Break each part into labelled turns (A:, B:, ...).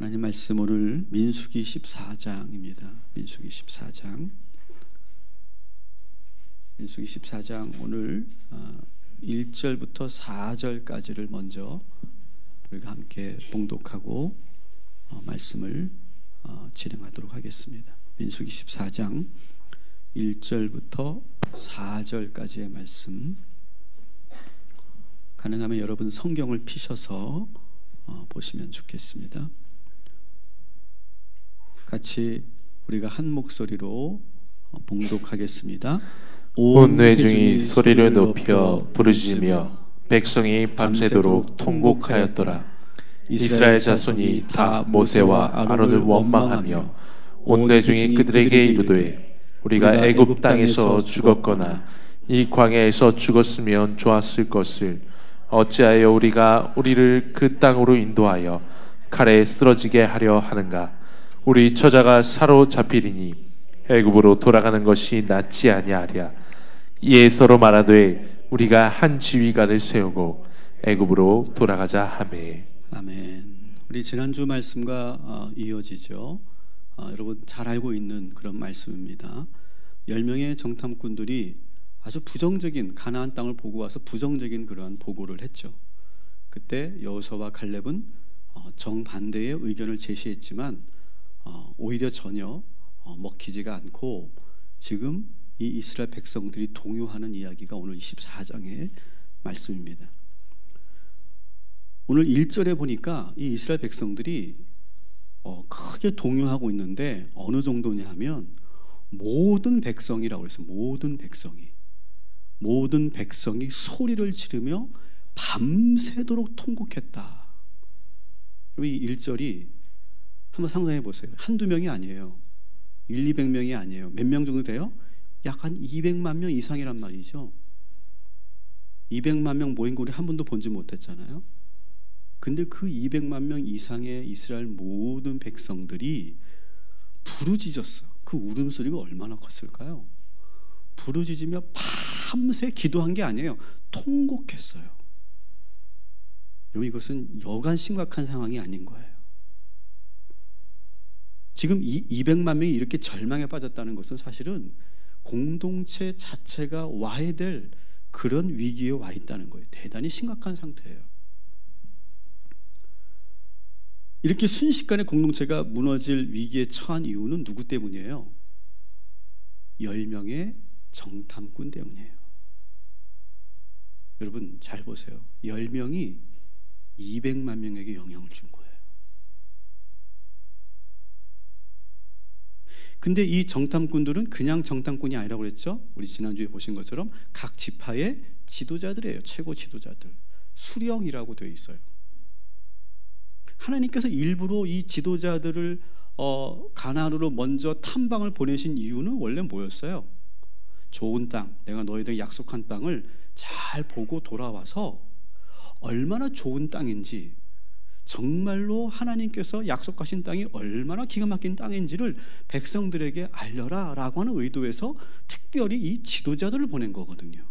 A: 하나님 말씀 오늘 민수기 14장입니다. 민수기 14장. 민수기 14장 오늘 1절부터 4절까지를 먼저 우리가 함께 봉독하고 말씀을 진행하도록 하겠습니다. 민수기 14장 1절부터 4절까지의 말씀, 가능하면 여러분 성경을 피셔서 보시면 좋겠습니다. 같이 우리가 한 목소리로 봉독하겠습니다.
B: 온 회중이 소리를 높여 부르짖으며 백성이 밤새도록 통곡하였더라. 이스라엘 자손이 다 모세와 아론을 원망하며 온 회중이 그들에게 이르되 우리가 애굽 땅에서 죽었거나 이 광야에서 죽었으면 좋았을 것을 어찌하여 우리가 우리를 그 땅으로 인도하여 칼에 쓰러지게 하려 하는가? 우리 처자가 사로잡히리니 애굽으로 돌아가는 것이 낫지 아니하랴. 이에 서로 말하되 우리가 한 지휘관을 세우고 애굽으로 돌아가자 하매.
A: 아멘. 우리 지난주 말씀과 이어지죠. 여러분 잘 알고 있는 그런 말씀입니다. 10명의 정탐꾼들이 아주 부정적인 가나안 땅을 보고 와서 부정적인 그러한 보고를 했죠. 그때 여호수아와 갈렙은 정반대의 의견을 제시했지만 오히려 전혀 먹히지가 않고 지금 이 이스라엘 백성들이 동요하는 이야기가 오늘 24장의 말씀입니다. 오늘 1절에 보니까 이 이스라엘 백성들이 크게 동요하고 있는데 어느 정도냐 하면 모든 백성이라고 해서 모든 백성이 소리를 지르며 밤새도록 통곡했다. 이 1절이 한번 상상해 보세요. 한두 명이 아니에요. 200명이 아니에요. 몇 명 정도 돼요? 약 한 200만 명 이상이란 말이죠. 200만 명 모인 거 우리 한 번도 본지 못했잖아요. 근데 그 200만 명 이상의 이스라엘 모든 백성들이 부르짖었어. 그 울음소리가 얼마나 컸을까요? 부르짖으며 밤새 기도한 게 아니에요. 통곡했어요. 여러분, 이것은 여간 심각한 상황이 아닌 거예요. 지금 200만 명이 이렇게 절망에 빠졌다는 것은 사실은 공동체 자체가 와야 될 그런 위기에 와 있다는 거예요. 대단히 심각한 상태예요. 이렇게 순식간에 공동체가 무너질 위기에 처한 이유는 누구 때문이에요? 10명의 정탐꾼 때문이에요. 여러분 잘 보세요. 10명이 200만 명에게 영향을 준 거예요. 근데 이 정탐꾼들은 그냥 정탐꾼이 아니라고 그랬죠? 우리 지난주에 보신 것처럼 각 지파의 지도자들이에요. 최고 지도자들. 수령이라고 되어 있어요. 하나님께서 일부러 이 지도자들을 가나안으로 먼저 탐방을 보내신 이유는 원래 뭐였어요? 좋은 땅, 내가 너희들에게 약속한 땅을 잘 보고 돌아와서 얼마나 좋은 땅인지, 정말로 하나님께서 약속하신 땅이 얼마나 기가 막힌 땅인지를 백성들에게 알려라 라고 하는 의도에서 특별히 이 지도자들을 보낸 거거든요.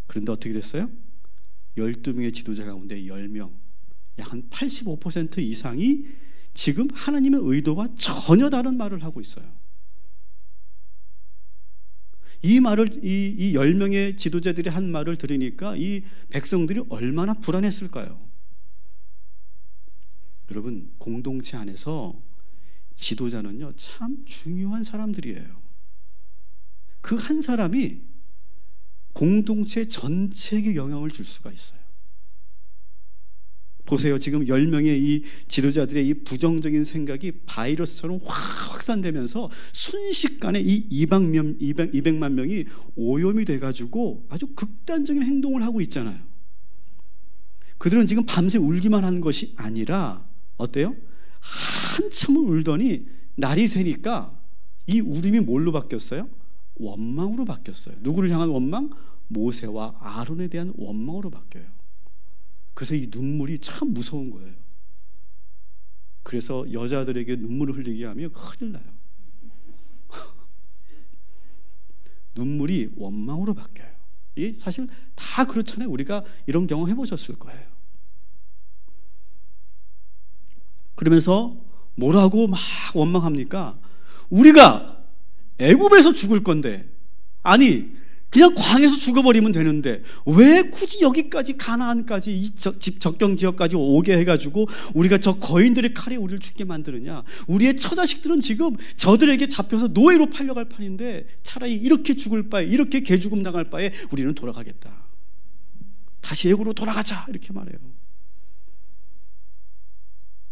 A: 그런데 어떻게 됐어요? 12명의 지도자 가운데 10명, 약 한 85% 이상이 지금 하나님의 의도와 전혀 다른 말을 하고 있어요. 이 말을, 이 10명의 지도자들이 한 말을 들으니까 이 백성들이 얼마나 불안했을까요? 여러분, 공동체 안에서 지도자는요 참 중요한 사람들이에요. 그 한 사람이 공동체 전체에게 영향을 줄 수가 있어요. 보세요. 지금 10명의 이 지도자들의 이 부정적인 생각이 바이러스처럼 확산되면서 순식간에 이 200만 명이 오염이 돼가지고 아주 극단적인 행동을 하고 있잖아요. 그들은 지금 밤새 울기만 한 것이 아니라 어때요? 한참을 울더니 날이 새니까 이 울음이 뭘로 바뀌었어요? 원망으로 바뀌었어요. 누구를 향한 원망? 모세와 아론에 대한 원망으로 바뀌어요. 그래서 이 눈물이 참 무서운 거예요. 그래서 여자들에게 눈물을 흘리게 하면 큰일 나요. 눈물이 원망으로 바뀌어요. 이게 사실 다 그렇잖아요. 우리가 이런 경험 해보셨을 거예요. 그러면서 뭐라고 막 원망합니까? 우리가 애굽에서 죽을 건데, 아니 그냥 광에서 죽어버리면 되는데 왜 굳이 여기까지 가나안까지 이 적경 지역까지 오게 해가지고 우리가 저 거인들의 칼에 우리를 죽게 만드느냐. 우리의 처자식들은 지금 저들에게 잡혀서 노예로 팔려갈 판인데 차라리 이렇게 죽을 바에, 이렇게 개죽음 당할 바에 우리는 돌아가겠다. 다시 애굽으로 돌아가자, 이렇게 말해요.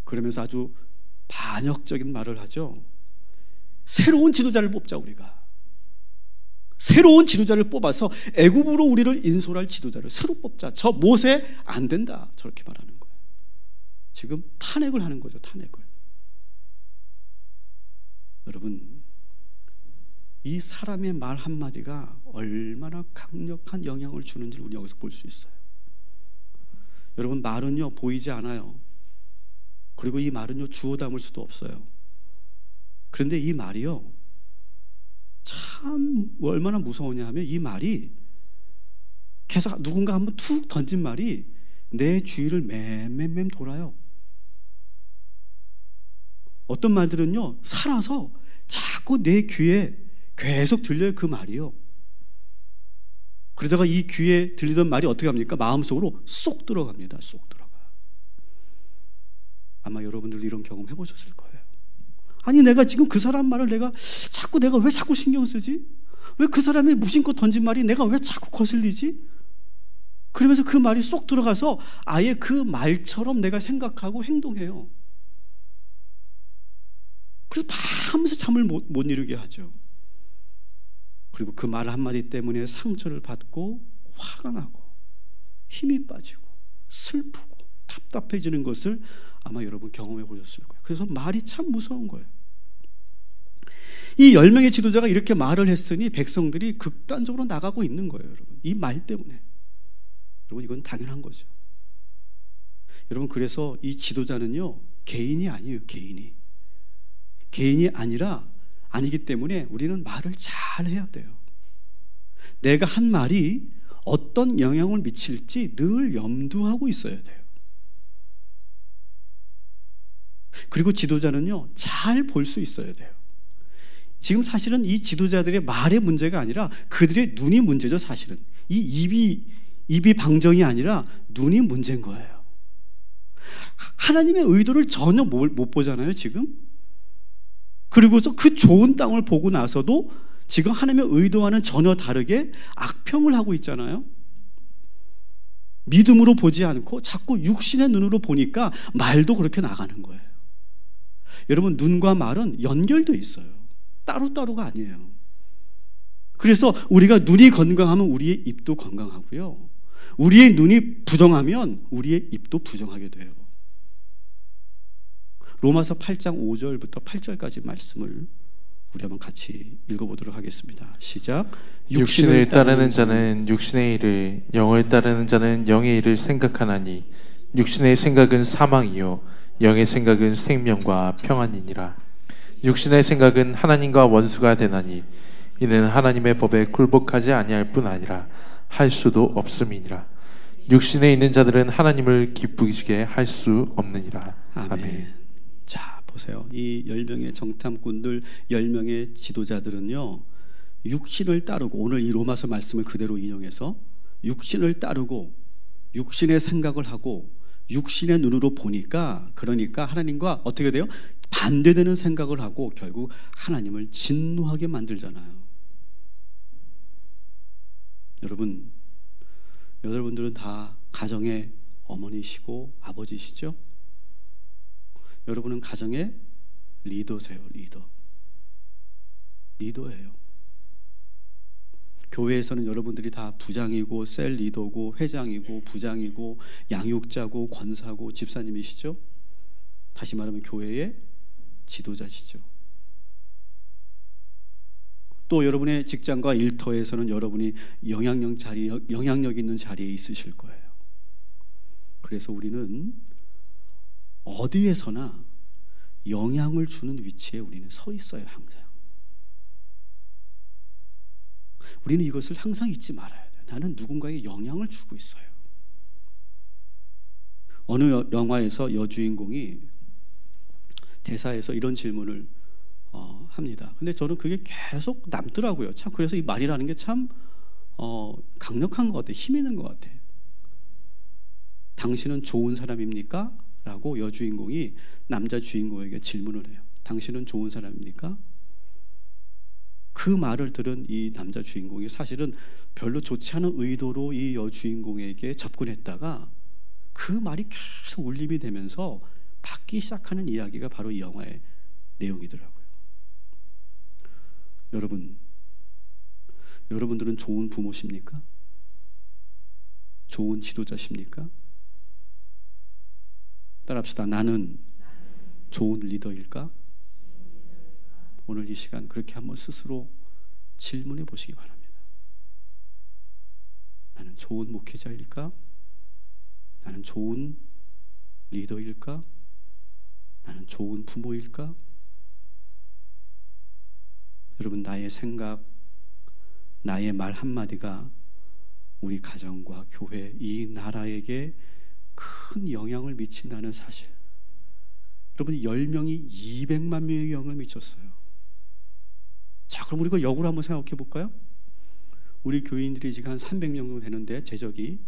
A: 그러면서 아주 반역적인 말을 하죠. 새로운 지도자를 뽑자. 우리가 새로운 지도자를 뽑아서 애굽으로 우리를 인솔할 지도자를 새로 뽑자. 저 모세 안 된다, 저렇게 말하는 거예요. 지금 탄핵을 하는 거죠. 탄핵을. 여러분, 이 사람의 말 한마디가 얼마나 강력한 영향을 주는지를 우리 여기서 볼 수 있어요. 여러분, 말은요 보이지 않아요. 그리고 이 말은요 주워 담을 수도 없어요. 그런데 이 말이요 참 얼마나 무서우냐 하면, 이 말이 계속 누군가 한번 툭 던진 말이 내 주위를 맴 돌아요. 어떤 말들은요 살아서 자꾸 내 귀에 계속 들려요. 그 말이요. 그러다가 이 귀에 들리던 말이 어떻게 합니까? 마음속으로 쏙 들어갑니다. 쏙 들어가요. 아마 여러분들도 이런 경험 해보셨을 거예요. 아니 내가 지금 그 사람 말을 내가 왜 자꾸 신경 쓰지? 왜 그 사람이 무심코 던진 말이 내가 왜 자꾸 거슬리지? 그러면서 그 말이 쏙 들어가서 아예 그 말처럼 내가 생각하고 행동해요. 그래서 밤새 잠을 못 이루게 하죠. 그리고 그 말 한마디 때문에 상처를 받고 화가 나고 힘이 빠지고 슬프고 답답해지는 것을 아마 여러분 경험해 보셨을 거예요. 그래서 말이 참 무서운 거예요. 이 10명의 지도자가 이렇게 말을 했으니 백성들이 극단적으로 나가고 있는 거예요. 여러분, 이 말 때문에. 여러분, 이건 당연한 거죠. 여러분, 그래서 이 지도자는요 개인이 아니에요. 개인이 아니기 때문에 우리는 말을 잘 해야 돼요. 내가 한 말이 어떤 영향을 미칠지 늘 염두하고 있어야 돼요. 그리고 지도자는요 잘 볼 수 있어야 돼요. 지금 사실은 이 지도자들의 말의 문제가 아니라 그들의 눈이 문제죠. 사실은 이 입이 방정이 아니라 눈이 문제인 거예요. 하나님의 의도를 전혀 못 보잖아요 지금. 그리고서 그 좋은 땅을 보고 나서도 지금 하나님의 의도와는 전혀 다르게 악평을 하고 있잖아요. 믿음으로 보지 않고 자꾸 육신의 눈으로 보니까 말도 그렇게 나가는 거예요. 여러분, 눈과 말은 연결되어 있어요. 따로따로가 아니에요. 그래서 우리가 눈이 건강하면 우리의 입도 건강하고요, 우리의 눈이 부정하면 우리의 입도 부정하게 돼요. 로마서 8장 5절부터 8절까지 말씀을 우리 한번 같이 읽어보도록 하겠습니다. 시작.
B: 육신을 따르는 자는 육신의 일을, 영을 따르는 자는 영의 일을 생각하나니 육신의 생각은 사망이요 영의 생각은 생명과 평안이니라. 육신의 생각은 하나님과 원수가 되나니 이는 하나님의 법에 굴복하지 아니할 뿐 아니라 할 수도 없음이니라. 육신에 있는 자들은 하나님을 기쁘시게 할 수 없느니라. 아멘.
A: 자, 보세요. 이 10명의 정탐꾼들, 10명의 지도자들은요 육신을 따르고, 오늘 이 로마서 말씀을 그대로 인용해서 육신을 따르고 육신의 생각을 하고 육신의 눈으로 보니까, 그러니까 하나님과 어떻게 돼요? 반대되는 생각을 하고 결국 하나님을 진노하게 만들잖아요. 여러분들은 다 가정의 어머니시고 아버지시죠? 여러분은 가정의 리더세요. 리더예요. 교회에서는 여러분들이 다 부장이고 셀 리더고 회장이고 부장이고 양육자고 권사고 집사님이시죠? 다시 말하면 교회의 지도자시죠. 또 여러분의 직장과 일터에서는 여러분이 영향력 있는 자리에 있으실 거예요. 그래서 우리는 어디에서나 영향을 주는 위치에 우리는 서 있어요. 항상. 우리는 이것을 항상 잊지 말아야 돼요. 나는 누군가에게 영향을 주고 있어요. 어느 영화에서 여주인공이 대사에서 이런 질문을 합니다. 근데 저는 그게 계속 남더라고요. 참 그래서 이 말이라는 게 참 강력한 것 같아요. 힘 있는 것 같아요. 당신은 좋은 사람입니까? 라고 여주인공이 남자 주인공에게 질문을 해요. 당신은 좋은 사람입니까? 그 말을 들은 이 남자 주인공이 사실은 별로 좋지 않은 의도로 이 여주인공에게 접근했다가 그 말이 계속 울림이 되면서 받기 시작하는 이야기가 바로 이 영화의 내용이더라고요. 여러분들은 좋은 부모십니까? 좋은 지도자십니까? 따라합시다. 나는 좋은 리더일까? 오늘 이 시간 그렇게 한번 스스로 질문해 보시기 바랍니다. 나는 좋은 목회자일까? 나는 좋은 리더일까? 나는 좋은 부모일까? 여러분, 나의 생각, 나의 말 한마디가 우리 가정과 교회, 이 나라에게 큰 영향을 미친다는 사실. 여러분, 10명이 200만 명의 영향을 미쳤어요. 자, 그럼 우리가 역으로 한번 생각해 볼까요? 우리 교인들이 지금 한 300명 정도 되는데, 제적이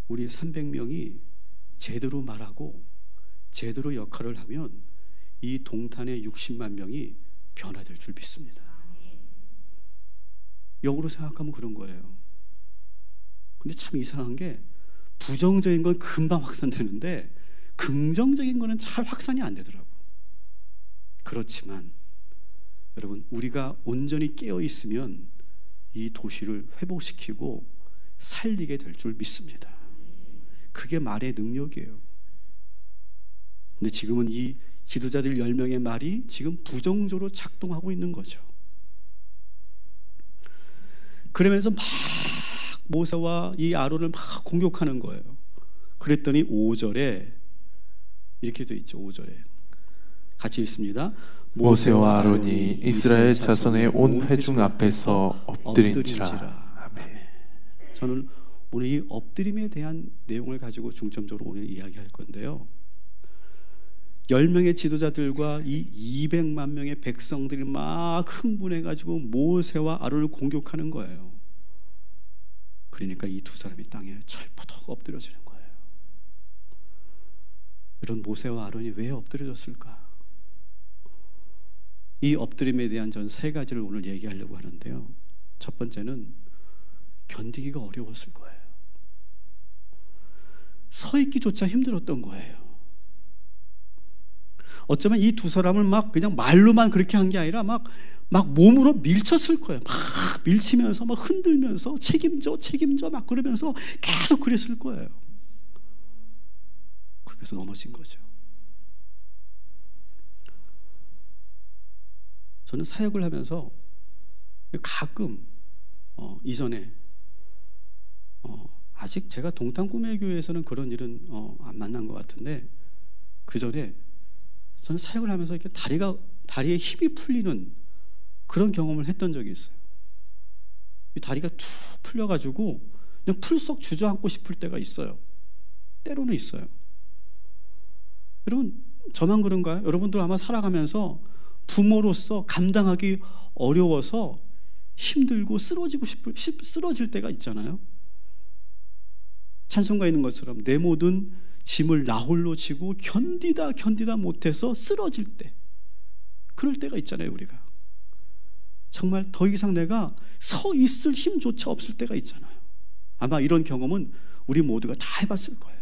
A: 우리 300명이 제대로 말하고 제대로 역할을 하면 이 동탄의 60만 명이 변화될 줄 믿습니다. 역으로 생각하면 그런 거예요. 근데 참 이상한 게 부정적인 건 금방 확산되는데 긍정적인 거는 잘 확산이 안 되더라고요. 그렇지만 여러분, 우리가 온전히 깨어 있으면 이 도시를 회복시키고 살리게 될 줄 믿습니다. 그게 말의 능력이에요. 근데 지금은 이 지도자들 10명의 말이 지금 부정적으로 작동하고 있는 거죠. 그러면서 막 모세와 이 아론을 막 공격하는 거예요. 그랬더니 5절에 이렇게 돼 있죠. 5절에 같이 읽습니다.
B: 모세와 아론이 이스라엘 자손의 온 회중 앞에서 엎드린지라. 아멘.
A: 저는 오늘 이 엎드림에 대한 내용을 가지고 중점적으로 오늘 이야기할 건데요. 10명의 지도자들과 이 200만 명의 백성들이 막 흥분해가지고 모세와 아론을 공격하는 거예요. 그러니까 이 두 사람이 땅에 철푸덕 엎드려지는 거예요. 이런 모세와 아론이 왜 엎드려졌을까? 이 엎드림에 대한 전 3가지를 오늘 얘기하려고 하는데요. 첫 번째는 견디기가 어려웠을 거예요. 서 있기조차 힘들었던 거예요. 어쩌면 이 두 사람을 막 그냥 말로만 그렇게 한 게 아니라 막 몸으로 밀쳤을 거예요. 막 밀치면서 막 흔들면서 책임져 막 그러면서 계속 그랬을 거예요. 그래서 넘어진 거죠. 저는 사역을 하면서 가끔 이전에 아직 제가 동탄 꿈의 교회에서는 그런 일은 안 만난 것 같은데, 그 전에 저는 사역을 하면서 이렇게 다리에 힘이 풀리는 그런 경험을 했던 적이 있어요. 이 다리가 툭 풀려가지고 그냥 풀썩 주저앉고 싶을 때가 있어요. 때로는 있어요. 여러분, 저만 그런가요? 여러분들 아마 살아가면서 부모로서 감당하기 어려워서 힘들고 쓰러질 때가 있잖아요. 찬송가에 있는 것처럼 내 모든 짐을 나 홀로 지고 견디다 못해서 쓰러질 때, 그럴 때가 있잖아요. 우리가 정말 더 이상 내가 서 있을 힘조차 없을 때가 있잖아요. 아마 이런 경험은 우리 모두가 다 해봤을 거예요.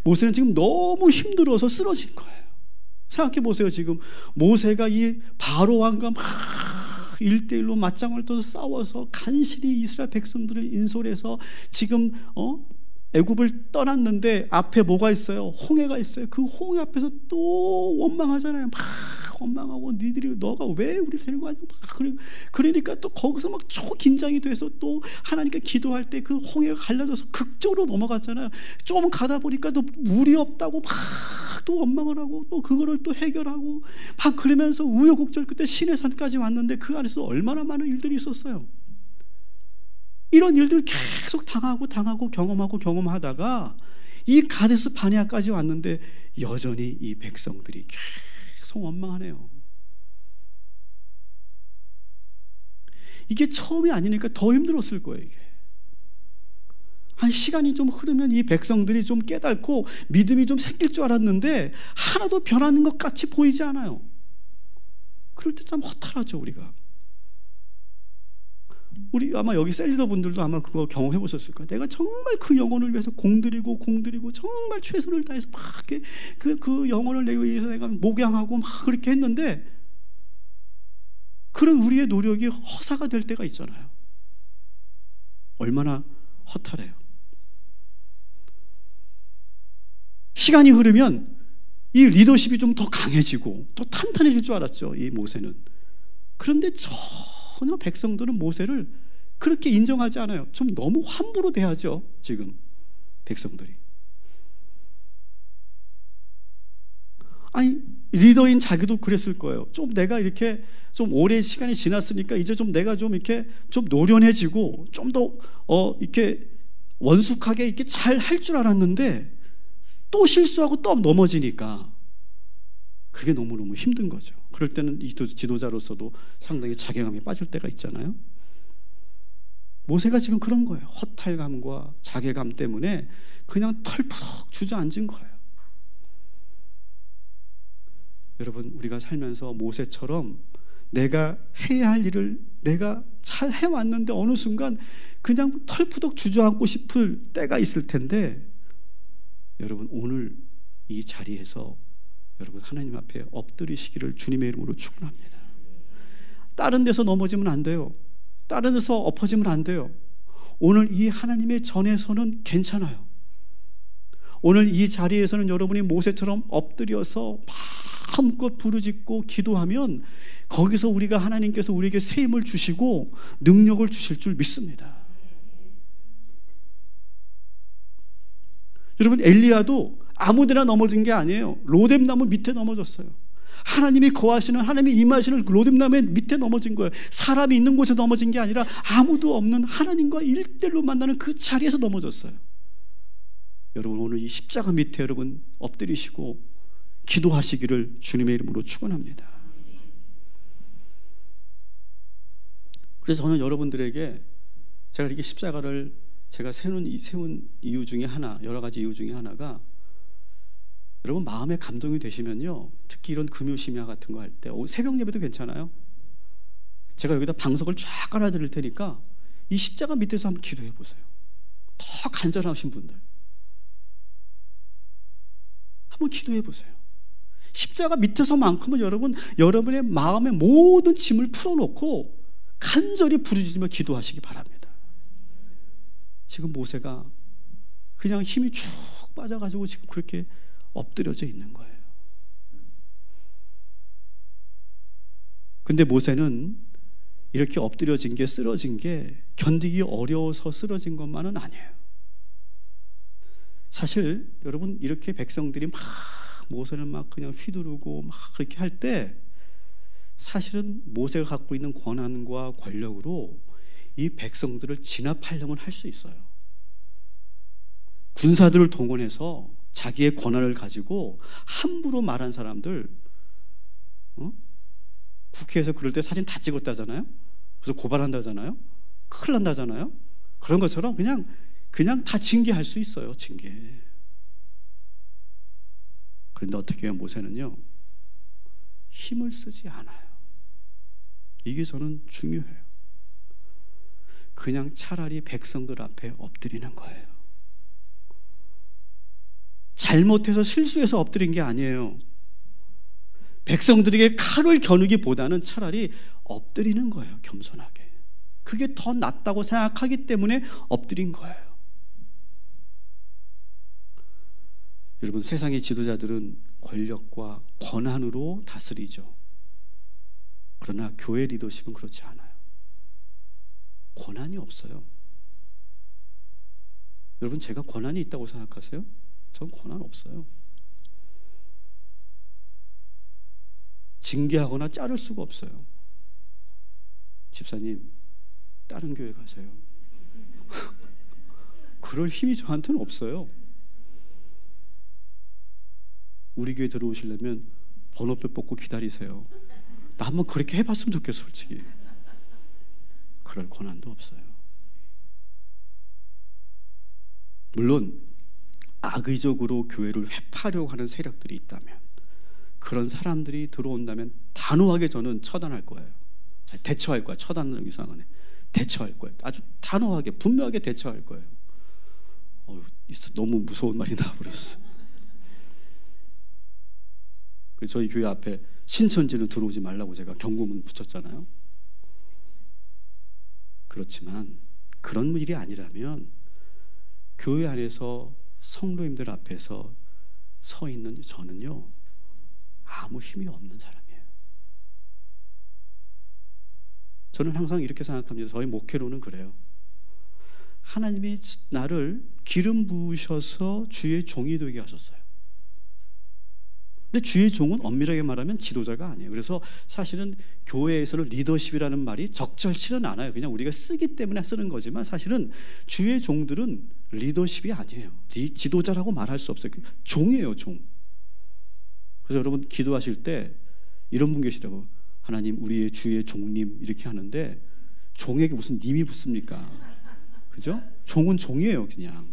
A: 모세는 지금 너무 힘들어서 쓰러진 거예요. 생각해 보세요. 지금 모세가 이 바로 왕과 막 1대1로 맞짱을 떠서 싸워서 간신히 이스라엘 백성들을 인솔해서 지금 애굽을 떠났는데 앞에 뭐가 있어요? 홍해가 있어요. 그 홍해 앞에서 또 원망하잖아요. 막 원망하고 너가 왜 우리를 데리고 가냐? 그러니까 또 거기서 막 초긴장이 돼서 또 하나님께 기도할 때 그 홍해가 갈라져서 극적으로 넘어갔잖아요. 조금 가다 보니까 또 물이 없다고 막 또 원망을 하고 또 그거를 또 해결하고 막 그러면서 우여곡절 끝에 시내산까지 왔는데 그 안에서 얼마나 많은 일들이 있었어요. 이런 일들을 계속 당하고 경험하다가 이 가데스 바네아까지 왔는데 여전히 이 백성들이 계속 원망하네요. 이게 처음이 아니니까 더 힘들었을 거예요. 이게 한 시간이 좀 흐르면 이 백성들이 좀 깨닫고 믿음이 좀 생길 줄 알았는데 하나도 변하는 것 같이 보이지 않아요. 그럴 때 참 허탈하죠. 우리 아마 여기 셀리더 분들도 아마 그거 경험해 보셨을 거예요. 내가 정말 그 영혼을 위해서 공들이고 정말 최선을 다해서 막 그 영혼을 내기 위해서 내가 목양하고 막 그렇게 했는데 그런 우리의 노력이 허사가 될 때가 있잖아요. 얼마나 허탈해요. 시간이 흐르면 이 리더십이 좀 더 강해지고 또 탄탄해질 줄 알았죠. 이 모세는. 그런데 전혀 백성들은 모세를 그렇게 인정하지 않아요. 좀 너무 함부로 대하죠. 지금 백성들이. 아니 리더인 자기도 그랬을 거예요. 좀 내가 이렇게 좀 오래 시간이 지났으니까 이제 좀 내가 좀 이렇게 좀 노련해지고 좀 더 이렇게 원숙하게 이렇게 잘 할 줄 알았는데 또 실수하고 또 넘어지니까 그게 너무너무 힘든 거죠. 그럴 때는 이 지도자로서도 상당히 자괴감이 빠질 때가 있잖아요. 모세가 지금 그런 거예요. 허탈감과 자괴감 때문에 그냥 털푸덕 주저앉은 거예요. 여러분, 우리가 살면서 모세처럼 내가 해야 할 일을 내가 잘 해왔는데 어느 순간 그냥 털푸덕 주저앉고 싶을 때가 있을 텐데, 여러분 오늘 이 자리에서 여러분 하나님 앞에 엎드리시기를 주님의 이름으로 축원합니다. 다른 데서 넘어지면 안 돼요. 다른 데서 엎어지면 안 돼요. 오늘 이 하나님의 전에서는 괜찮아요. 오늘 이 자리에서는 여러분이 모세처럼 엎드려서 마음껏 부르짖고 기도하면 거기서 우리가 하나님께서 우리에게 새 힘을 주시고 능력을 주실 줄 믿습니다. 여러분, 엘리야도 아무데나 넘어진 게 아니에요. 로뎀나무 밑에 넘어졌어요. 하나님이 거하시는, 하나님이 임하시는 로뎀나무 밑에 넘어진 거예요. 사람이 있는 곳에 넘어진 게 아니라 아무도 없는 하나님과 일대일로 만나는 그 자리에서 넘어졌어요. 여러분 오늘 이 십자가 밑에 여러분 엎드리시고 기도하시기를 주님의 이름으로 축원합니다. 그래서 저는 여러분들에게 제가 이렇게 십자가를 제가 세운 이유 중에 하나, 여러 가지 이유 중에 하나가, 여러분 마음에 감동이 되시면요, 특히 이런 금요심야 같은 거 할 때, 새벽 예배도 괜찮아요. 제가 여기다 방석을 쫙 깔아드릴 테니까 이 십자가 밑에서 한번 기도해 보세요. 더 간절하신 분들 한번 기도해 보세요. 십자가 밑에서만큼은 여러분의 마음의 모든 짐을 풀어놓고 간절히 부르짖으며 기도하시기 바랍니다. 지금 모세가 그냥 힘이 쭉 빠져가지고 지금 그렇게 엎드려져 있는 거예요. 근데 모세는 이렇게 엎드려진 게, 쓰러진 게 견디기 어려워서 쓰러진 것만은 아니에요. 사실 여러분 이렇게 백성들이 막 모세를 막 그냥 휘두르고 막 그렇게 할 때, 사실은 모세가 갖고 있는 권한과 권력으로 이 백성들을 진압하려면 할 수 있어요. 군사들을 동원해서 자기의 권한을 가지고 함부로 말한 사람들, 국회에서 그럴 때 사진 다 찍었다잖아요. 그래서 고발한다잖아요. 큰일 난다잖아요. 그런 것처럼 그냥 다 징계할 수 있어요. 징계. 그런데 어떻게 해요? 모세는요, 힘을 쓰지 않아요. 이게 저는 중요해요. 그냥 차라리 백성들 앞에 엎드리는 거예요. 잘못해서 실수해서 엎드린 게 아니에요. 백성들에게 칼을 겨누기보다는 차라리 엎드리는 거예요. 겸손하게. 그게 더 낫다고 생각하기 때문에 엎드린 거예요. 여러분, 세상의 지도자들은 권력과 권한으로 다스리죠. 그러나 교회 리더십은 그렇지 않아요. 권한이 없어요. 여러분, 제가 권한이 있다고 생각하세요? 전 권한 없어요. 징계하거나 자를 수가 없어요. 집사님, 다른 교회 가세요. 그럴 힘이 저한테는 없어요. 우리 교회 들어오시려면 번호표 뽑고 기다리세요. 나 한번 그렇게 해봤으면 좋겠어. 솔직히 그럴 권한도 없어요. 물론 악의적으로 교회를 회파하려고 하는 세력들이 있다면, 그런 사람들이 들어온다면 단호하게 저는 처단할 거예요. 대처할 거야. 처단은 이상하네. 대처할 거예요. 아주 단호하게 분명하게 대처할 거예요. 너무 무서운 말이 나와버렸어. 저희 교회 앞에 신천지는 들어오지 말라고 제가 경고문 붙였잖아요. 그렇지만 그런 일이 아니라면 교회 안에서 성도님들 앞에서 서 있는 저는요, 아무 힘이 없는 사람이에요. 저는 항상 이렇게 생각합니다. 저희 목회로는 그래요. 하나님이 나를 기름 부으셔서 주의 종이 되게 하셨어요. 근데 주의 종은 엄밀하게 말하면 지도자가 아니에요. 그래서 사실은 교회에서는 리더십이라는 말이 적절치는 않아요. 그냥 우리가 쓰기 때문에 쓰는 거지만, 사실은 주의 종들은 리더십이 아니에요. 지도자라고 말할 수 없어요. 종이에요, 종. 그래서 여러분 기도하실 때 이런 분 계시다고, 하나님 우리의 주의 종님 이렇게 하는데 종에게 무슨 님이 붙습니까? 그죠? 종은 종이에요. 그냥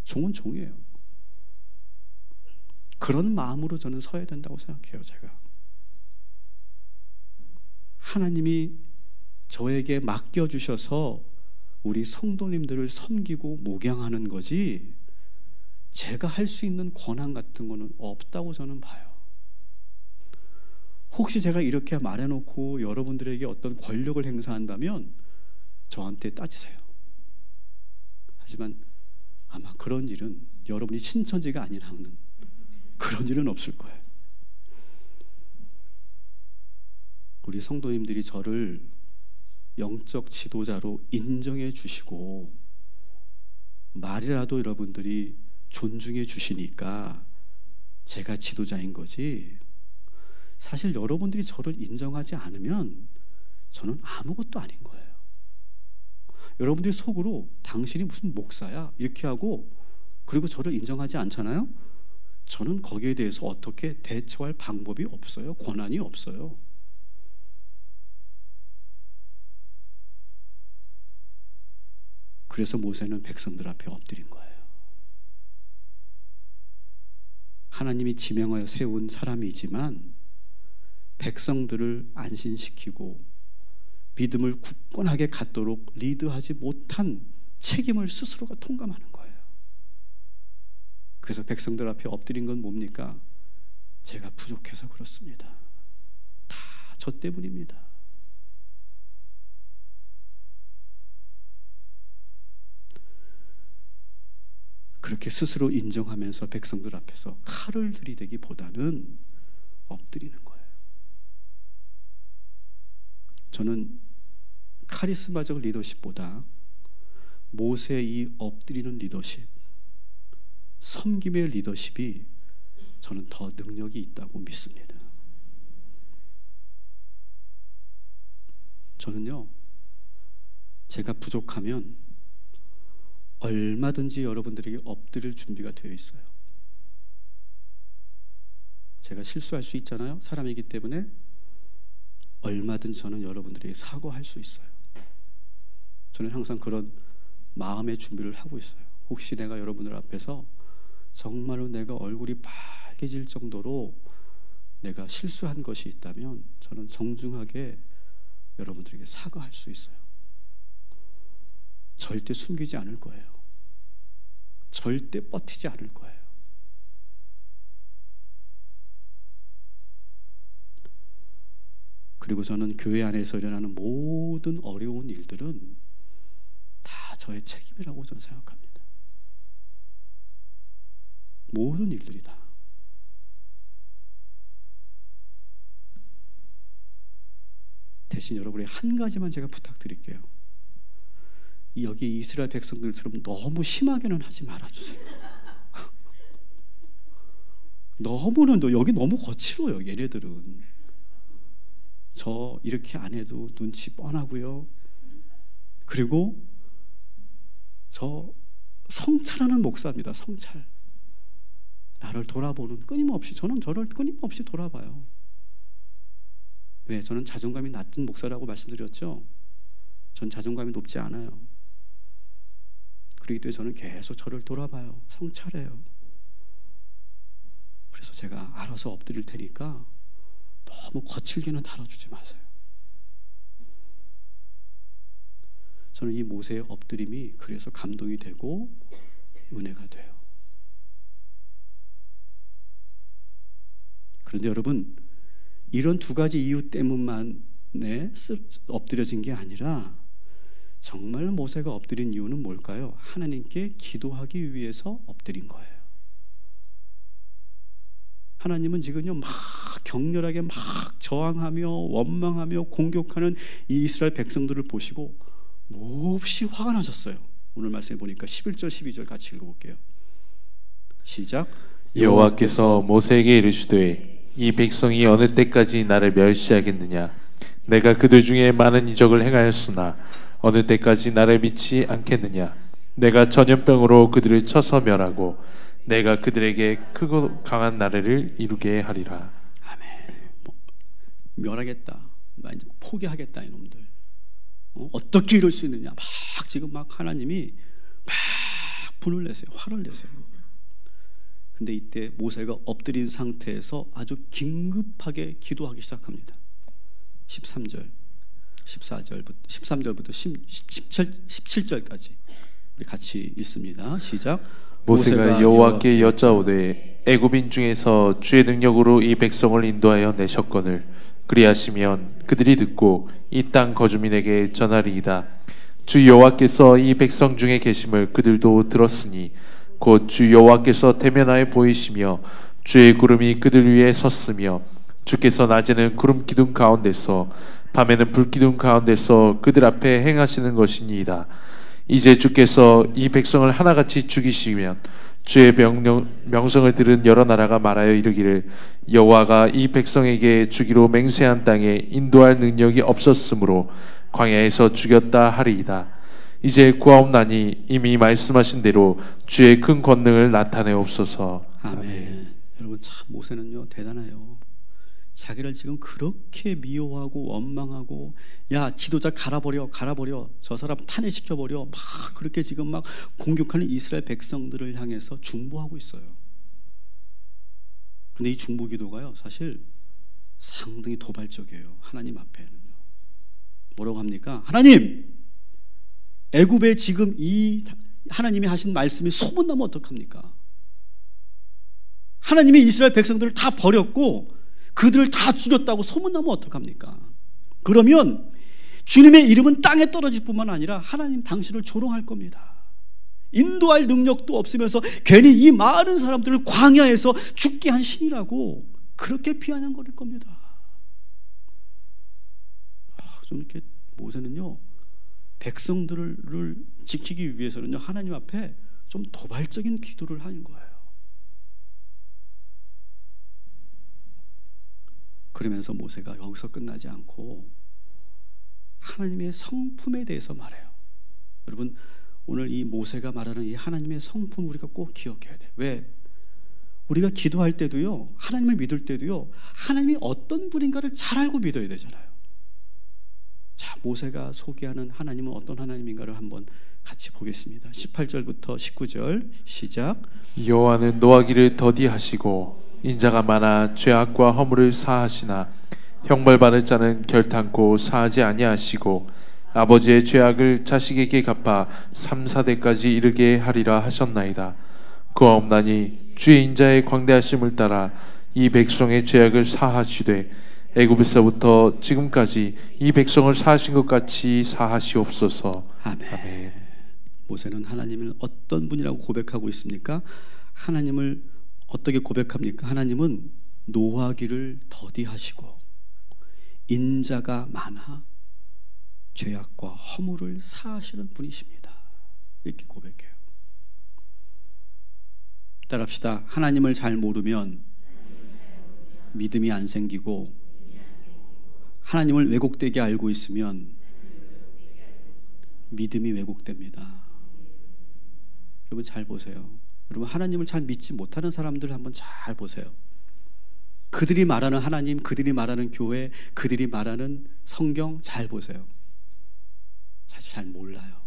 A: 종은 종이에요. 그런 마음으로 저는 서야 된다고 생각해요. 제가 하나님이 저에게 맡겨주셔서 우리 성도님들을 섬기고 목양하는 거지, 제가 할 수 있는 권한 같은 거는 없다고 저는 봐요. 혹시 제가 이렇게 말해놓고 여러분들에게 어떤 권력을 행사한다면 저한테 따지세요. 하지만 아마 그런 일은, 여러분이 신천지가 아닌 한은 그런 일은 없을 거예요. 우리 성도님들이 저를 영적 지도자로 인정해 주시고 말이라도 여러분들이 존중해 주시니까 제가 지도자인 거지, 사실 여러분들이 저를 인정하지 않으면 저는 아무것도 아닌 거예요. 여러분들이 속으로 당신이 무슨 목사야 이렇게 하고 그리고 저를 인정하지 않잖아요. 저는 거기에 대해서 어떻게 대처할 방법이 없어요. 권한이 없어요. 그래서 모세는 백성들 앞에 엎드린 거예요. 하나님이 지명하여 세운 사람이지만 백성들을 안심시키고 믿음을 굳건하게 갖도록 리드하지 못한 책임을 스스로가 통감하는 거예요. 그래서 백성들 앞에 엎드린 건 뭡니까? 제가 부족해서 그렇습니다. 다 저 때문입니다. 그렇게 스스로 인정하면서 백성들 앞에서 칼을 들이대기보다는 엎드리는 거예요. 저는 카리스마적 리더십보다 모세의 이 엎드리는 리더십, 섬김의 리더십이 저는 더 능력이 있다고 믿습니다. 저는요, 제가 부족하면 얼마든지 여러분들에게 엎드릴 준비가 되어 있어요. 제가 실수할 수 있잖아요. 사람이기 때문에 얼마든지 저는 여러분들에게 사과할 수 있어요. 저는 항상 그런 마음의 준비를 하고 있어요. 혹시 내가 여러분들 앞에서 정말로 내가 얼굴이 빨개질 정도로 내가 실수한 것이 있다면 저는 정중하게 여러분들에게 사과할 수 있어요. 절대 숨기지 않을 거예요. 절대 버티지 않을 거예요. 그리고 저는 교회 안에서 일어나는 모든 어려운 일들은 다 저의 책임이라고 저는 생각합니다. 모든 일들이 다. 대신 여러분의 한 가지만 제가 부탁드릴게요. 여기 이스라엘 백성들처럼 너무 심하게는 하지 말아주세요. 너무는 여기 너무 거칠어요. 얘네들은 저 이렇게 안 해도 눈치 뻔하고요. 그리고 저 성찰하는 목사입니다. 성찰. 나를 돌아보는, 끊임없이, 저는 저를 끊임없이 돌아봐요. 왜? 저는 자존감이 낮은 목사라고 말씀드렸죠. 전 자존감이 높지 않아요. 그렇기 때문에 저는 계속 저를 돌아봐요. 성찰해요. 그래서 제가 알아서 엎드릴 테니까 너무 거칠게는 다뤄주지 마세요. 저는 이 모세의 엎드림이 그래서 감동이 되고 은혜가 돼요. 그런데 여러분, 이런 두 가지 이유 때문만에 엎드려진 게 아니라 정말 모세가 엎드린 이유는 뭘까요? 하나님께 기도하기 위해서 엎드린 거예요. 하나님은 지금요 막 격렬하게 막 저항하며 원망하며 공격하는 이 이스라엘 백성들을 보시고 몹시 화가 나셨어요. 오늘 말씀에 보니까 11절 12절 같이 읽어볼게요. 시작.
B: 여호와께서 모세에게 이르시되 이 백성이 어느 때까지 나를 멸시하겠느냐? 내가 그들 중에 많은 이적을 행하였으나 어느 때까지 나를 믿지 않겠느냐? 내가 전염병으로 그들을 쳐서 멸하고 내가 그들에게 크고 강한 나라를 이루게 하리라.
A: 아멘. 멸하겠다, 이제 포기하겠다 이놈들. 어떻게 이럴 수 있느냐? 막 지금 막 하나님이 막 분을 내세요. 화를 내세요. 근데 이때 모세가 엎드린 상태에서 아주 긴급하게 기도하기 시작합니다. 13절, 14절부터 13절부터 17절까지 우리 같이 읽습니다. 시작.
B: 모세가 여호와께 여짜오되 애굽인 중에서 주의 능력으로 이 백성을 인도하여 내셨거늘 그리하시면 그들이 듣고 이 땅 거주민에게 전하리이다. 주 여호와께서 이 백성 중에 계심을 그들도 들었으니 곧 주 여호와께서 대면하여 보이시며 주의 구름이 그들 위에 섰으며 주께서 낮에는 구름 기둥 가운데서 밤에는 불 기둥 가운데서 그들 앞에 행하시는 것이니이다. 이제 주께서 이 백성을 하나같이 죽이시면 주의 명성을 들은 여러 나라가 말하여 이르기를 여호와가 이 백성에게 주기로 맹세한 땅에 인도할 능력이 없었으므로 광야에서 죽였다 하리이다. 이제 구하옵나니 이미 말씀하신 대로 주의 큰 권능을 나타내옵소서.
A: 아멘. 여러분 참 모세는요 대단해요. 자기를 지금 그렇게 미워하고 원망하고 야 지도자 갈아버려 저 사람 탄핵시켜버려 막 그렇게 지금 막 공격하는 이스라엘 백성들을 향해서 중보하고 있어요. 근데 이 중보 기도가요 사실 상당히 도발적이에요. 하나님 앞에는요. 뭐라고 합니까? 하나님, 애굽에 지금 이 하나님이 하신 말씀이 소문나면 어떡합니까? 하나님이 이스라엘 백성들을 다 버렸고 그들을 다 죽였다고 소문나면 어떡합니까? 그러면 주님의 이름은 땅에 떨어질 뿐만 아니라 하나님 당신을 조롱할 겁니다. 인도할 능력도 없으면서 괜히 이 많은 사람들을 광야에서 죽게 한 신이라고 그렇게 비아냥거릴 겁니다. 좀 이렇게 모세는요 백성들을 지키기 위해서는요 하나님 앞에 좀 도발적인 기도를 하는 거예요. 그러면서 모세가 여기서 끝나지 않고 하나님의 성품에 대해서 말해요. 여러분 오늘 이 모세가 말하는 이 하나님의 성품 우리가 꼭 기억해야 돼요. 왜? 우리가 기도할 때도요 하나님을 믿을 때도요 하나님이 어떤 분인가를 잘 알고 믿어야 되잖아요. 자, 모세가 소개하는 하나님은 어떤 하나님인가를 한번 같이 보겠습니다. 18절부터 19절 시작.
B: 여호와는 노하기를 더디하시고 인자가 많아 죄악과 허물을 사하시나 형벌받을 자는 결탄코 사하지 아니하시고 아버지의 죄악을 자식에게 갚아 3, 4대까지 이르게 하리라 하셨나이다. 그옵나니 주의 인자의 광대하심을 따라 이 백성의 죄악을 사하시되 애굽에서부터 지금까지 이 백성을 사하신 것 같이 사하시옵소서.
A: 아멘. 아멘. 모세는 하나님을 어떤 분이라고 고백하고 있습니까? 하나님을 어떻게 고백합니까? 하나님은 노하기를 더디하시고 인자가 많아 죄악과 허물을 사하시는 분이십니다. 이렇게 고백해요. 따라합시다. 하나님을 잘 모르면 믿음이 안 생기고 하나님을 왜곡되게 알고 있으면 믿음이 왜곡됩니다. 여러분 잘 보세요. 여러분, 하나님을 잘 믿지 못하는 사람들 한번 잘 보세요. 그들이 말하는 하나님, 그들이 말하는 교회, 그들이 말하는 성경 잘 보세요. 사실 잘 몰라요.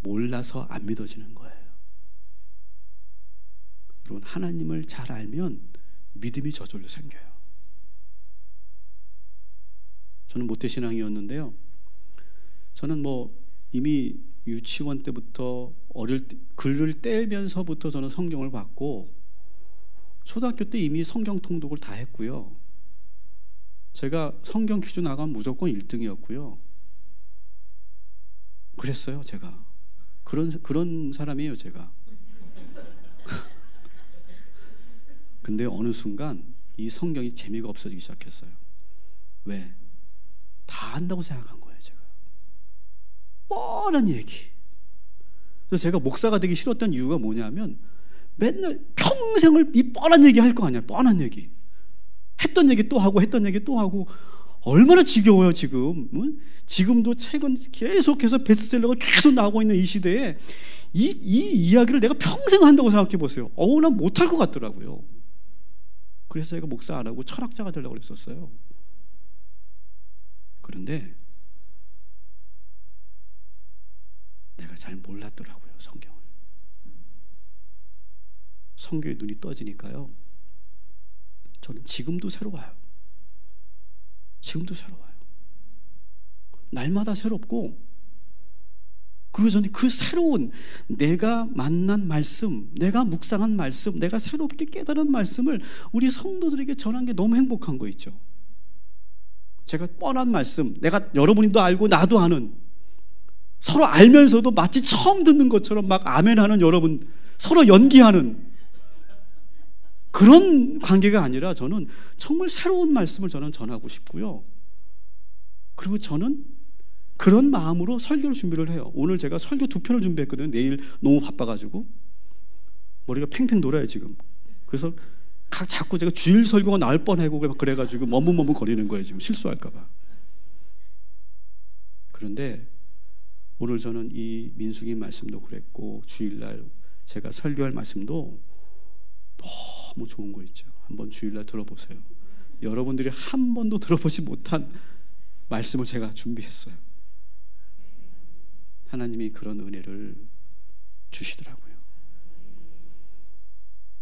A: 몰라서 안 믿어지는 거예요. 여러분, 하나님을 잘 알면 믿음이 저절로 생겨요. 저는 모태신앙이었는데요. 저는 이미 유치원 때부터 어릴 때 글을 떼면서부터 저는 성경을 봤고, 초등학교 때 이미 성경 통독을 다 했고요. 제가 성경 퀴즈 나가면 무조건 1등이었고요. 그랬어요, 제가. 그런 사람이에요, 제가. 근데 어느 순간 이 성경이 재미가 없어지기 시작했어요. 왜? 다 안다고 생각한 거예요, 제가. 뻔한 얘기. 그래서 제가 목사가 되기 싫었던 이유가 뭐냐면, 맨날 평생을 이 뻔한 얘기 할 거 아니야. 뻔한 얘기. 했던 얘기 또 하고 했던 얘기 또 하고. 얼마나 지겨워요, 지금. 지금도 책은 계속해서 베스트셀러가 계속 나오고 있는 이 시대에 이 이야기를 내가 평생 한다고 생각해 보세요. 난 못할 것 같더라고요. 그래서 제가 목사 안 하고 철학자가 되려고 그랬었어요. 그런데 내가 잘 몰랐더라고요, 성경을. 성경에 눈이 떠지니까요, 저는 지금도 새로워요. 지금도 새로워요. 날마다 새롭고, 그리고 저는 그 새로운 내가 만난 말씀, 내가 묵상한 말씀, 내가 새롭게 깨달은 말씀을 우리 성도들에게 전한 게 너무 행복한 거 있죠. 제가 뻔한 말씀, 내가 여러분도 알고 나도 아는, 서로 알면서도 마치 처음 듣는 것처럼 막 아멘하는 여러분, 서로 연기하는 그런 관계가 아니라, 저는 정말 새로운 말씀을 저는 전하고 싶고요. 그리고 저는 그런 마음으로 설교를 준비를 해요. 오늘 제가 설교 2편을 준비했거든요. 내일 너무 바빠가지고 머리가 팽팽 돌아요, 지금. 그래서 자꾸 제가 주일 설교가 나올 뻔하고 그래가지고 머뭇머뭇 거리는 거예요, 지금. 실수할까봐. 그런데 오늘 저는 이 민수기 말씀도 그랬고, 주일날 제가 설교할 말씀도 너무 좋은 거 있죠. 한번 주일날 들어보세요. 여러분들이 한 번도 들어보지 못한 말씀을 제가 준비했어요. 하나님이 그런 은혜를 주시더라고요.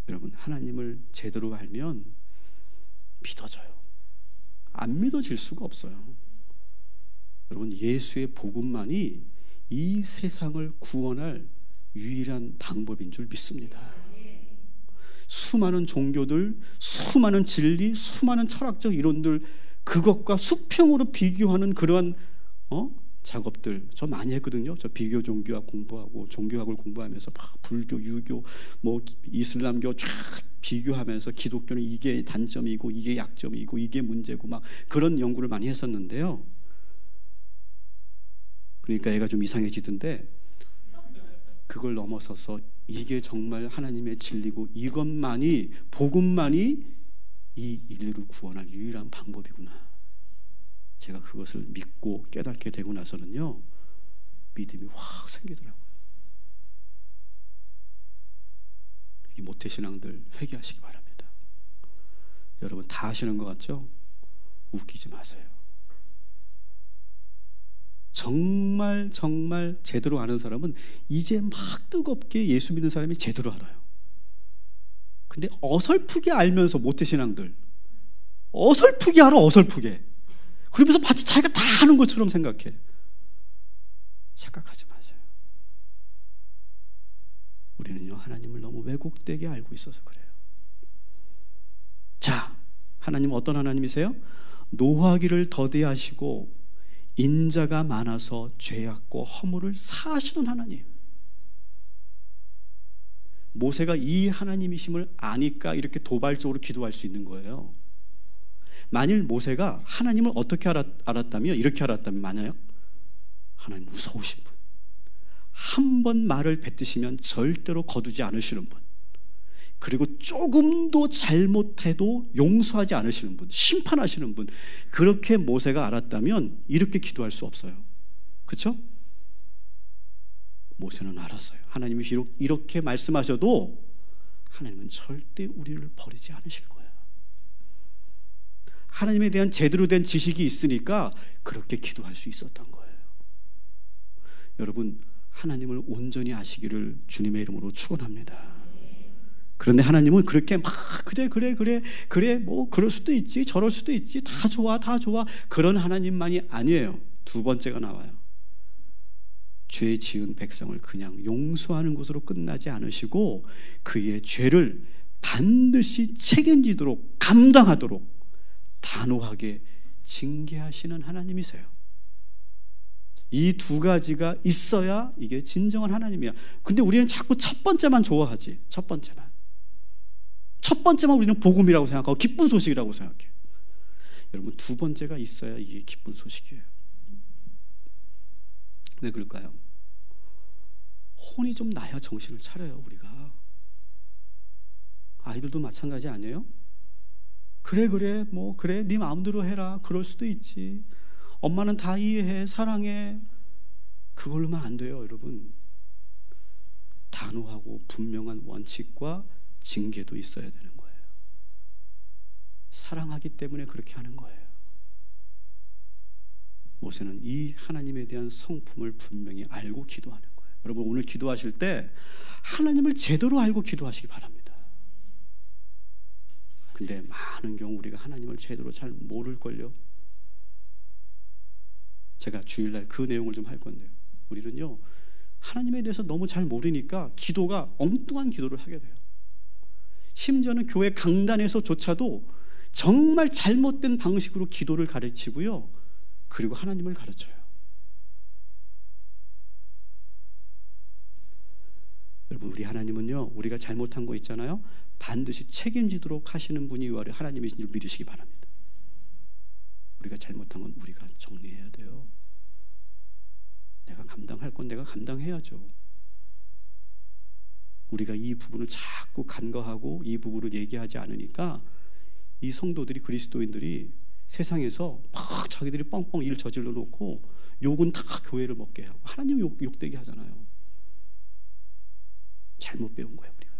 A: 여러분, 하나님을 제대로 알면 믿어져요. 안 믿어질 수가 없어요. 여러분, 예수의 복음만이 이 세상을 구원할 유일한 방법인 줄 믿습니다. 수많은 종교들, 수많은 진리, 수많은 철학적 이론들, 그것과 수평으로 비교하는 그러한 작업들 저 많이 했거든요. 저 비교 종교학 공부하고 종교학을 공부하면서 막 불교, 유교, 이슬람교 쫙 비교하면서 기독교는 이게 단점이고 이게 약점이고 이게 문제고 막 그런 연구를 많이 했었는데요. 그러니까 애가 좀 이상해지던데, 그걸 넘어서서 이게 정말 하나님의 진리고 이것만이, 복음만이 이 인류를 구원할 유일한 방법이구나. 제가 그것을 믿고 깨닫게 되고 나서는요, 믿음이 확 생기더라고요. 이 모태신앙들 회개하시기 바랍니다. 여러분 다 아시는 것 같죠? 웃기지 마세요. 정말 제대로 아는 사람은 이제 막 뜨겁게 예수 믿는 사람이 제대로 알아요. 근데 어설프게 알면서 모태신앙들 어설프게 알아, 어설프게. 그러면서 마치 자기가 다 아는 것처럼 생각해. 착각하지 마세요. 우리는요, 하나님을 너무 왜곡되게 알고 있어서 그래요. 자, 하나님은 어떤 하나님이세요? 노하기를 더디하시고 인자가 많아서 죄악고 허물을 사하시는 하나님. 모세가 이 하나님이심을 아니까 이렇게 도발적으로 기도할 수 있는 거예요. 만일 모세가 하나님을 어떻게 알았다면, 이렇게 알았다면, 만약 하나님 무서우신 분, 한 번 말을 뱉으시면 절대로 거두지 않으시는 분, 그리고 조금도 잘못해도 용서하지 않으시는 분, 심판하시는 분, 그렇게 모세가 알았다면 이렇게 기도할 수 없어요. 그렇죠? 모세는 알았어요. 하나님이 비록 이렇게 말씀하셔도 하나님은 절대 우리를 버리지 않으실 거예요. 하나님에 대한 제대로 된 지식이 있으니까 그렇게 기도할 수 있었던 거예요. 여러분, 하나님을 온전히 아시기를 주님의 이름으로 축원합니다. 그런데 하나님은 그렇게 막 그래 뭐 그럴 수도 있지 저럴 수도 있지 다 좋아 그런 하나님만이 아니에요. 두 번째가 나와요. 죄 지은 백성을 그냥 용서하는 것으로 끝나지 않으시고 그의 죄를 반드시 책임지도록 감당하도록 단호하게 징계하시는 하나님이세요. 이 두 가지가 있어야 이게 진정한 하나님이야. 근데 우리는 자꾸 첫 번째만 좋아하지. 첫 번째만 우리는 복음이라고 생각하고 기쁜 소식이라고 생각해. 여러분, 두 번째가 있어야 이게 기쁜 소식이에요. 왜 그럴까요? 혼이 좀 나야 정신을 차려요. 우리가 아이들도 마찬가지 아니에요? 그래 네 마음대로 해라. 그럴 수도 있지. 엄마는 다 이해해. 사랑해. 그걸로만 안 돼요. 여러분, 단호하고 분명한 원칙과 징계도 있어야 되는 거예요. 사랑하기 때문에 그렇게 하는 거예요. 모세는 이 하나님에 대한 성품을 분명히 알고 기도하는 거예요. 여러분, 오늘 기도하실 때 하나님을 제대로 알고 기도하시기 바랍니다. 근데 많은 경우 우리가 하나님을 제대로 잘 모를걸요. 제가 주일날 그 내용을 좀 할 건데요. 우리는요, 하나님에 대해서 너무 잘 모르니까 기도가 엉뚱한 기도를 하게 돼요. 심지어는 교회 강단에서조차도 정말 잘못된 방식으로 기도를 가르치고요, 그리고 하나님을 가르쳐요. 여러분, 우리 하나님은요, 우리가 잘못한 거 있잖아요, 반드시 책임지도록 하시는 분이 하나님이신 줄 믿으시기 바랍니다. 우리가 잘못한 건 우리가 정리해야 돼요. 내가 감당할 건 내가 감당해야죠. 우리가 이 부분을 자꾸 간과하고 이 부분을 얘기하지 않으니까 이 성도들이, 그리스도인들이 세상에서 막 자기들이 뻥뻥 일 저질러 놓고 욕은 다 교회를 먹게 하고 하나님 욕되게 하잖아요. 잘못 배운 거예요. 우리가.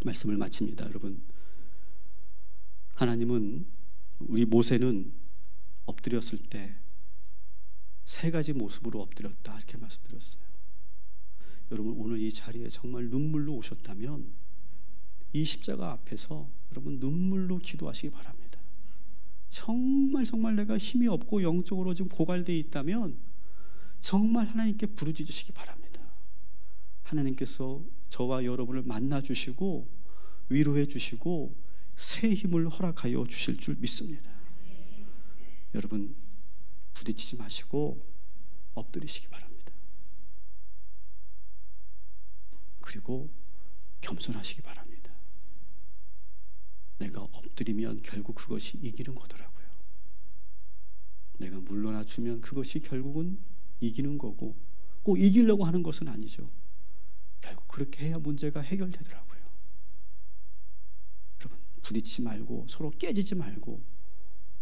A: 말씀을 마칩니다. 여러분, 하나님은, 우리 모세는 엎드렸을 때 세 가지 모습으로 엎드렸다, 이렇게 말씀드렸어요. 여러분, 오늘 이 자리에 정말 눈물로 오셨다면 이 십자가 앞에서 여러분 눈물로 기도하시기 바랍니다. 정말 내가 힘이 없고 영적으로 지금 고갈되어 있다면 정말 하나님께 부르짖으시기 바랍니다. 하나님께서 저와 여러분을 만나주시고 위로해 주시고 새 힘을 허락하여 주실 줄 믿습니다. 여러분, 부딪히지 마시고 엎드리시기 바랍니다. 그리고 겸손하시기 바랍니다. 내가 엎드리면 결국 그것이 이기는 거더라고요. 내가 물러나 주면 그것이 결국은 이기는 거고, 꼭 이기려고 하는 것은 아니죠. 결국 그렇게 해야 문제가 해결되더라고요. 여러분, 부딪히지 말고 서로 깨지지 말고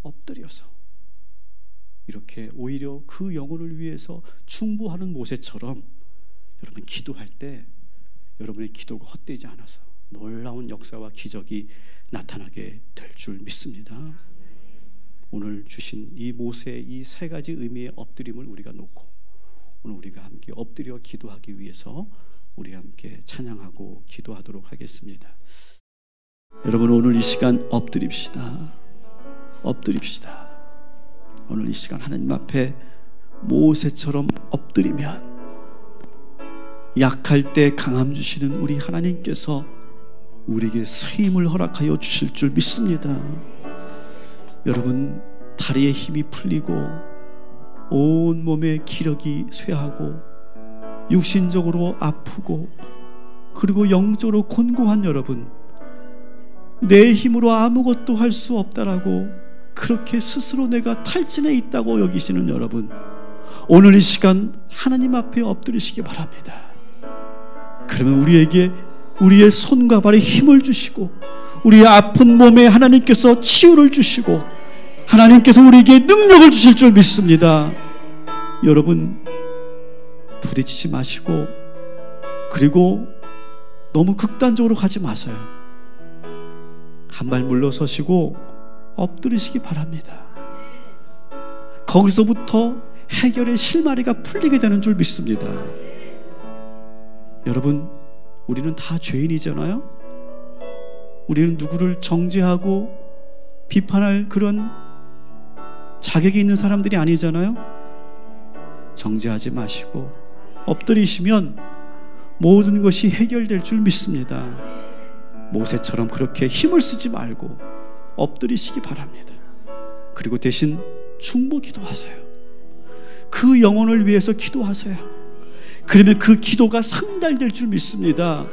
A: 엎드려서 이렇게 오히려 그 영혼을 위해서 충보하는 모세처럼 여러분 기도할 때 여러분의 기도가 헛되지 않아서 놀라운 역사와 기적이 나타나게 될 줄 믿습니다. 오늘 주신 이 모세의 이 세 가지 의미의 엎드림을 우리가 놓고 오늘 우리가 함께 엎드려 기도하기 위해서 우리 함께 찬양하고 기도하도록 하겠습니다. 여러분, 오늘 이 시간 엎드립시다. 오늘 이 시간 하나님 앞에 모세처럼 엎드리면 약할 때 강함 주시는 우리 하나님께서 우리에게 새 힘을 허락하여 주실 줄 믿습니다. 여러분, 다리에 힘이 풀리고 온 몸에 기력이 쇠하고 육신적으로 아프고 그리고 영적으로 곤고한 여러분, 내 힘으로 아무것도 할 수 없다라고 그렇게 스스로 내가 탈진해 있다고 여기시는 여러분, 오늘 이 시간 하나님 앞에 엎드리시기 바랍니다. 그러면 우리에게 우리의 손과 발에 힘을 주시고 우리의 아픈 몸에 하나님께서 치유를 주시고 하나님께서 우리에게 능력을 주실 줄 믿습니다. 여러분 부딪히지 마시고, 그리고 너무 극단적으로 가지 마세요. 한 발 물러서시고 엎드리시기 바랍니다. 거기서부터 해결의 실마리가 풀리게 되는 줄 믿습니다. 여러분, 우리는 다 죄인이잖아요. 우리는 누구를 정죄하고 비판할 그런 자격이 있는 사람들이 아니잖아요. 정죄하지 마시고 엎드리시면 모든 것이 해결될 줄 믿습니다. 모세처럼 그렇게 힘을 쓰지 말고 엎드리시기 바랍니다. 그리고 대신 충고 기도하세요. 그 영혼을 위해서 기도하세요. 그러면 그 기도가 상달될 줄 믿습니다.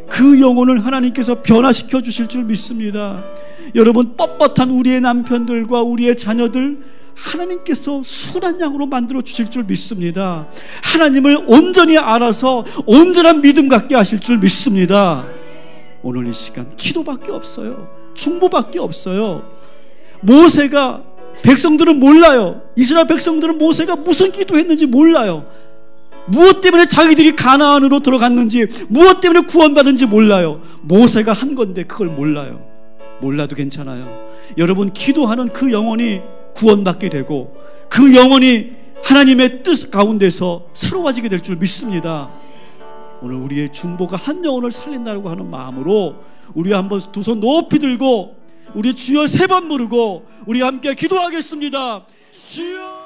A: 그 영혼을 하나님께서 변화시켜 주실 줄 믿습니다. 여러분, 뻣뻣한 우리의 남편들과 우리의 자녀들 하나님께서 순한 양으로 만들어 주실 줄 믿습니다. 하나님을 온전히 알아서 온전한 믿음 갖게 하실 줄 믿습니다. 오늘 이 시간 기도밖에 없어요. 중보밖에 없어요. 모세가, 백성들은 몰라요. 이스라엘 백성들은 모세가 무슨 기도했는지 몰라요. 무엇 때문에 자기들이 가나안으로 들어갔는지, 무엇 때문에 구원받은지 몰라요. 모세가 한 건데 그걸 몰라요. 몰라도 괜찮아요. 여러분, 기도하는 그 영혼이 구원받게 되고 그 영혼이 하나님의 뜻 가운데서 새로워지게 될 줄 믿습니다. 오늘 우리의 중보가 한 영혼을 살린다고 하는 마음으로 우리 한번 두 손 높이 들고 우리 주여 3번 부르고 우리 함께 기도하겠습니다. 주여.